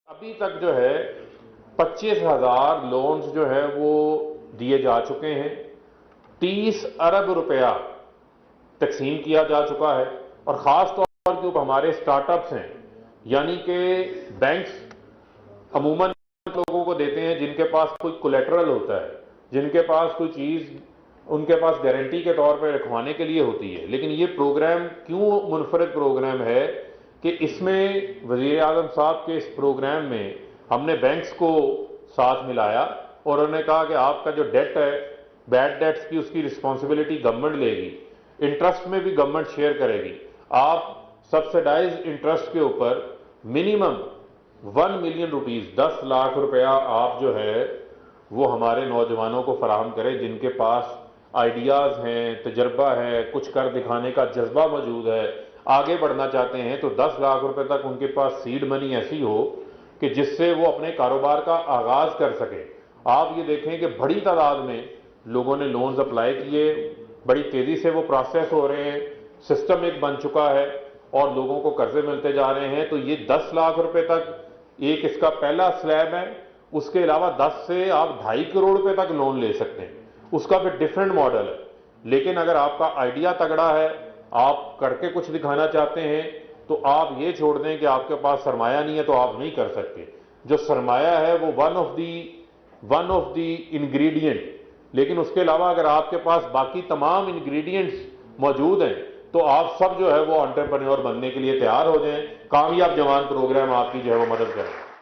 अभी तक जो है 25,000 लोन्स जो है वो दिए जा चुके हैं। 30 अरब रुपया तकसीम किया जा चुका है और ख़ास तौर पर जो हमारे स्टार्टअप्स हैं, यानी कि बैंक्स अमूमन लोगों को देते हैं जिनके पास कोई कोलेटरल होता है, जिनके पास कोई चीज़ उनके पास गारंटी के तौर पर रखवाने के लिए होती है। लेकिन ये प्रोग्राम क्यों मुनफरद प्रोग्राम है कि इसमें वज़ीर आज़म साहब के इस प्रोग्राम में हमने बैंक्स को साथ मिलाया और उन्होंने कहा कि आपका जो डेट है, बैड डेट्स की उसकी रिस्पॉन्सिबिलिटी गवर्नमेंट लेगी, इंटरेस्ट में भी गवर्नमेंट शेयर करेगी। आप सब्सिडाइज इंटरेस्ट के ऊपर मिनिमम 1 मिलियन रुपीज़ 10 लाख रुपया आप जो है वो हमारे नौजवानों को फराहम करें जिनके पास आइडियाज़ हैं, तजर्बा है, कुछ कर दिखाने का जज्बा मौजूद है, आगे बढ़ना चाहते हैं, तो 10 लाख रुपए तक उनके पास सीड मनी ऐसी हो कि जिससे वो अपने कारोबार का आगाज कर सके। आप ये देखें कि बड़ी तादाद में लोगों ने लोन्स अप्लाई किए, बड़ी तेजी से वो प्रोसेस हो रहे हैं, सिस्टम एक बन चुका है और लोगों को कर्जे मिलते जा रहे हैं। तो ये 10 लाख रुपए तक एक इसका पहला स्लैब है। उसके अलावा 10 से आप 2.5 करोड़ रुपए तक लोन ले सकते हैं, उसका फिर डिफरेंट मॉडल है। लेकिन अगर आपका आइडिया तगड़ा है, आप करके कुछ दिखाना चाहते हैं, तो आप ये छोड़ दें कि आपके पास सरमाया नहीं है तो आप नहीं कर सकते। जो सरमाया है वो वन ऑफ दी इंग्रेडिएंट, लेकिन उसके अलावा अगर आपके पास बाकी तमाम इंग्रेडिएंट्स मौजूद हैं तो आप सब जो है वो एंटरप्रेन्योर बनने के लिए तैयार हो जाएं। कामयाब जवान प्रोग्राम आपकी जो है वो मदद करें।